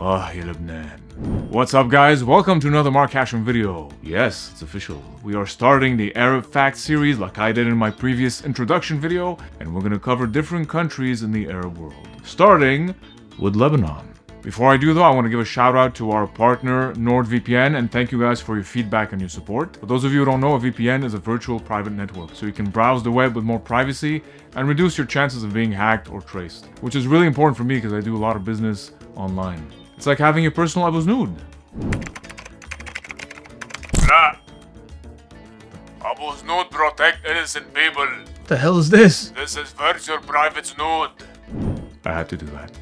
Lebnan. What's up guys, welcome to another Mark Hachem video. Yes, it's official. We are starting the Arab Facts series like I did in my previous introduction video, and we're going to cover different countries in the Arab world. Starting with Lebanon. Before I do though, I want to give a shout out to our partner NordVPN and thank you guys for your feedback and your support. For those of you who don't know, a VPN is a virtual private network, so you can browse the web with more privacy and reduce your chances of being hacked or traced, which is really important for me because I do a lot of business online. It's like having your personal Abu Snood. Abu Snood protect innocent people. What the hell is this? This is virtual private snood. I had to do that.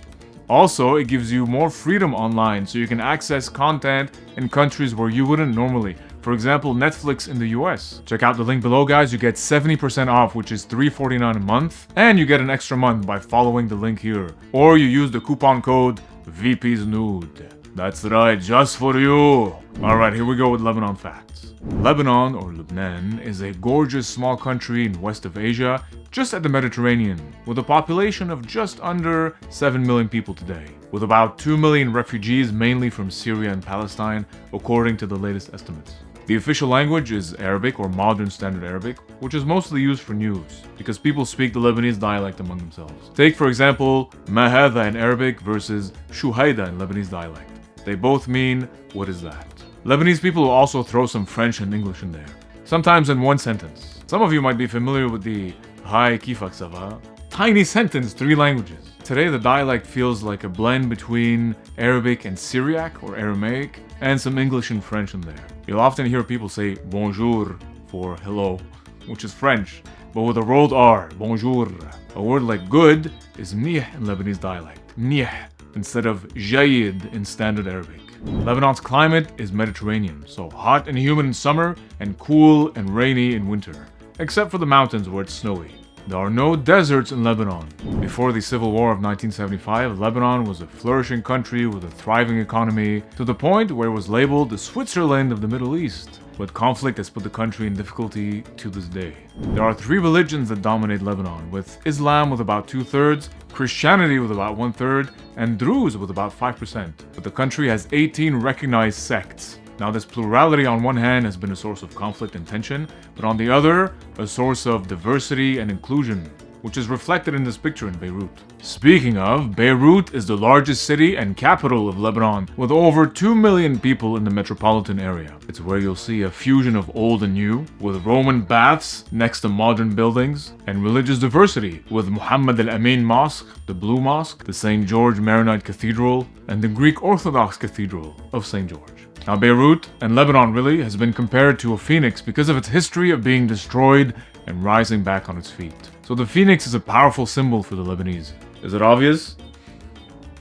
Also, it gives you more freedom online so you can access content in countries where you wouldn't normally. For example, Netflix in the US. Check out the link below guys, you get 70% off, which is $3.49 a month, and you get an extra month by following the link here. Or you use the coupon code VPSNOOD. That's right, just for you. Alright, here we go with Lebanon facts. Lebanon, or Lebnan, is a gorgeous small country in west of Asia, just at the Mediterranean, with a population of just under 7 million people today, with about 2 million refugees mainly from Syria and Palestine, according to the latest estimates. The official language is Arabic or Modern Standard Arabic, which is mostly used for news, because people speak the Lebanese dialect among themselves. Take for example, Ma hadha in Arabic versus Shu hayda in Lebanese dialect. They both mean, what is that? Lebanese people will also throw some French and English in there, sometimes in one sentence. Some of you might be familiar with the Hi kifak sava, tiny sentence, 3 languages. Today the dialect feels like a blend between Arabic and Syriac or Aramaic, and some English and French in there. You'll often hear people say bonjour for hello, which is French, but with a rolled R, bonjour. A word like good is mnih in Lebanese dialect, mnih, instead of Jayeen in Standard Arabic. Lebanon's climate is Mediterranean, so hot and humid in summer and cool and rainy in winter, except for the mountains where it's snowy. There are no deserts in Lebanon. Before the civil war of 1975, Lebanon was a flourishing country with a thriving economy, to the point where it was labeled the Switzerland of the Middle East. But conflict has put the country in difficulty to this day. There are 3 religions that dominate Lebanon, with Islam with about 2/3, Christianity with about 1/3, and Druze with about 5%. But the country has 18 recognized sects. Now this plurality on one hand has been a source of conflict and tension, but on the other, a source of diversity and inclusion, which is reflected in this picture in Beirut. Speaking of, Beirut is the largest city and capital of Lebanon, with over 2 million people in the metropolitan area. It's where you'll see a fusion of old and new, with Roman baths next to modern buildings, and religious diversity, with Muhammad al-Amin Mosque, the Blue Mosque, the St. George Maronite Cathedral, and the Greek Orthodox Cathedral of St. George. Now Beirut, and Lebanon really, has been compared to a phoenix because of its history of being destroyed and rising back on its feet. So the phoenix is a powerful symbol for the Lebanese. Is it obvious?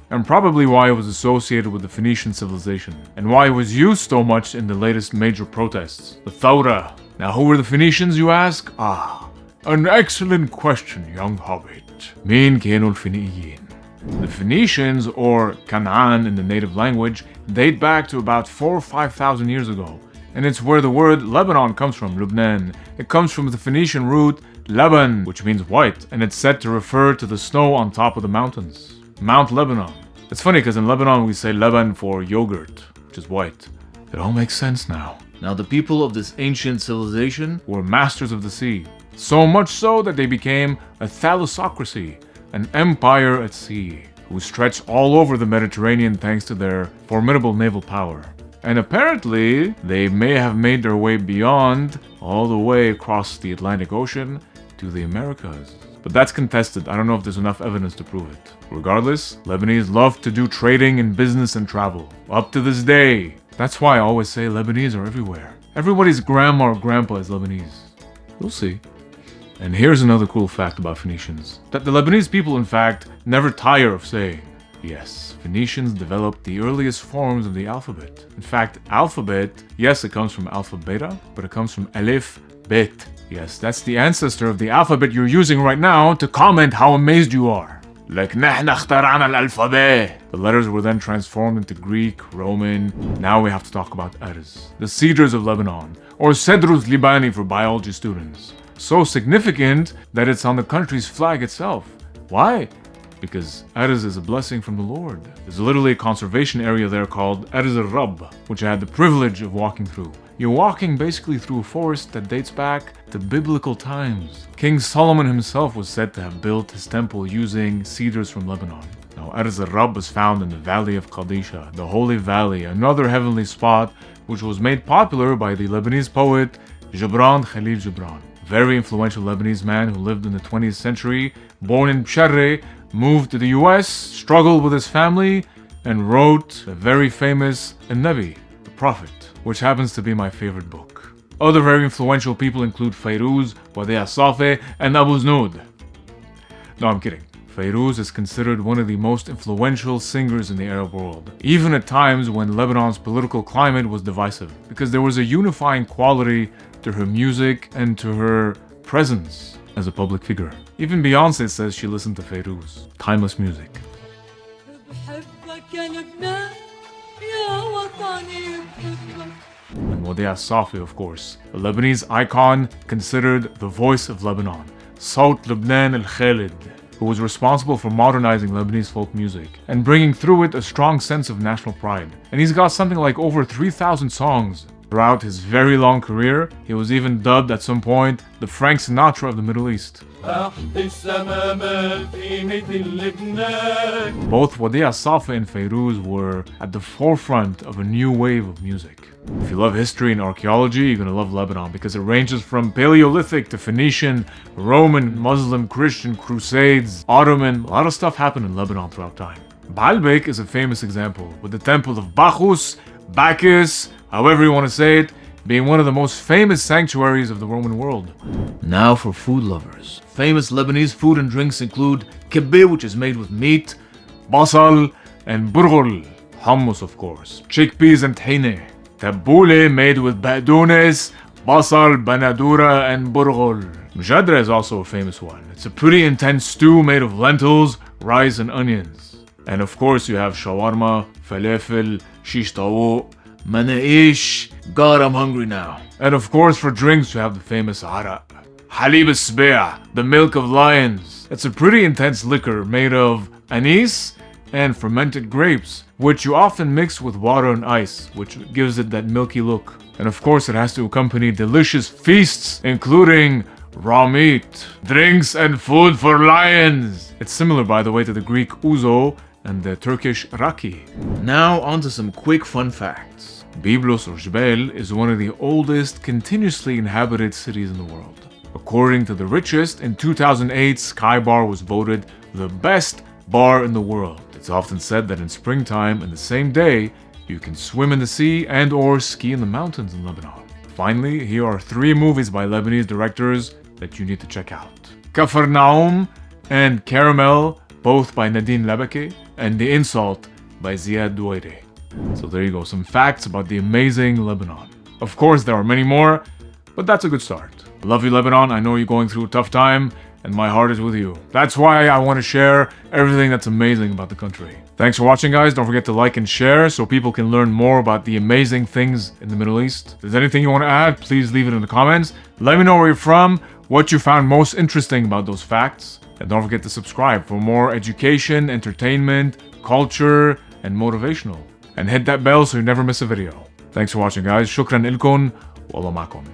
And probably why it was associated with the Phoenician civilization, and why it was used so much in the latest major protests, the Thawra. Now who were the Phoenicians, you ask? An excellent question, young hobbit. Min kanu al-Phoeniciyin. The Phoenicians, or Canaan in the native language, date back to about 4,000 or 5,000 years ago. And it's where the word Lebanon comes from, Lebnan. It comes from the Phoenician root Laban, which means white, and it's said to refer to the snow on top of the mountains. Mount Lebanon. It's funny because in Lebanon we say Leban for yogurt, which is white. It all makes sense now. Now the people of this ancient civilization were masters of the sea. So much so that they became a thalassocracy, an empire at sea, who stretched all over the Mediterranean thanks to their formidable naval power. And apparently, they may have made their way beyond, all the way across the Atlantic Ocean to the Americas. But that's contested. I don't know if there's enough evidence to prove it. Regardless, Lebanese love to do trading and business and travel. Up to this day. That's why I always say Lebanese are everywhere. Everybody's grandma or grandpa is Lebanese. We'll see. And here's another cool fact about Phoenicians. That the Lebanese people, in fact, never tire of saying, yes, Phoenicians developed the earliest forms of the alphabet. In fact, alphabet, yes, it comes from alpha beta, but it comes from alif bet. Yes, that's the ancestor of the alphabet you're using right now to comment how amazed you are. Like نحن اخترعنا الألفابet. The letters were then transformed into Greek, Roman. Now we have to talk about Rs, the Cedars of Lebanon, or Cedrus Libani for biology students. So significant that it's on the country's flag itself. Why? because Erz is a blessing from the Lord. There's literally a conservation area there called Erz al-Rab, which I had the privilege of walking through. You're walking basically through a forest that dates back to biblical times. King Solomon himself was said to have built his temple using cedars from Lebanon. Now, Erz al-Rab was found in the Valley of Qadisha, the Holy Valley, another heavenly spot which was made popular by the Lebanese poet Gibran Khalil Gibran. Very influential Lebanese man who lived in the 20th century, born in Psharre, moved to the US, struggled with his family, and wrote a very famous Nabi, the Prophet, which happens to be my favorite book. Other very influential people include Fairuz, Wadih Safi, and Abu Znood. No, I'm kidding. Fairuz is considered one of the most influential singers in the Arab world, even at times when Lebanon's political climate was divisive, because there was a unifying quality to her music and to her presence as a public figure. Even Beyoncé says she listened to Fairuz. Timeless music. And Wadih Safi, of course, a Lebanese icon considered the voice of Lebanon, Sawt Lebnan al-Khalid, who was responsible for modernizing Lebanese folk music and bringing through it a strong sense of national pride. And he's got something like over 3,000 songs. Throughout his very long career, he was even dubbed at some point the Frank Sinatra of the Middle East. Both Wadih Safi and Fairuz were at the forefront of a new wave of music. If you love history and archaeology, you're gonna love Lebanon because it ranges from Paleolithic to Phoenician, Roman, Muslim, Christian, Crusades, Ottoman. A lot of stuff happened in Lebanon throughout time. Bhebak is a famous example, with the temple of Bacchus, however you want to say it, being one of the most famous sanctuaries of the Roman world. Now for food lovers. Famous Lebanese food and drinks include kibbeh, which is made with meat, basal, and burghul, hummus of course, chickpeas and tahine. Tabouleh, made with baqdounes, basal, banadura, and burghul. Mjadra is also a famous one. It's a pretty intense stew made of lentils, rice, and onions. And of course you have shawarma, falafel, shish tawouk, manaish. God, I'm hungry now. And of course for drinks you have the famous araq, halib al-sbi', the milk of lions. It's a pretty intense liquor made of anise and fermented grapes, which you often mix with water and ice, which gives it that milky look. And of course it has to accompany delicious feasts, including raw meat, drinks, and food for lions. It's similar, by the way, to the Greek ouzo and the Turkish raki. Now on to some quick fun facts. Byblos or Jabal is one of the oldest continuously inhabited cities in the world. According to the richest, in 2008 Sky Bar was voted the best bar in the world. It's often said that in springtime and the same day, you can swim in the sea and or ski in the mountains in Lebanon. Finally, here are 3 movies by Lebanese directors that you need to check out. Capernaum and Caramel, both by Nadine Labaki, and The Insult by Ziad Doueiri. So there you go, some facts about the amazing Lebanon. Of course, there are many more, but that's a good start. Love you, Lebanon. I know you're going through a tough time, and my heart is with you. That's why I want to share everything that's amazing about the country. Thanks for watching, guys. Don't forget to like and share so people can learn more about the amazing things in the Middle East. If there's anything you want to add, please leave it in the comments. Let me know where you're from, what you found most interesting about those facts. And don't forget to subscribe for more education, entertainment, culture, and motivational. And hit that bell so you never miss a video. Thanks for watching, guys. Shukran ilkun. Wallah ma'akum.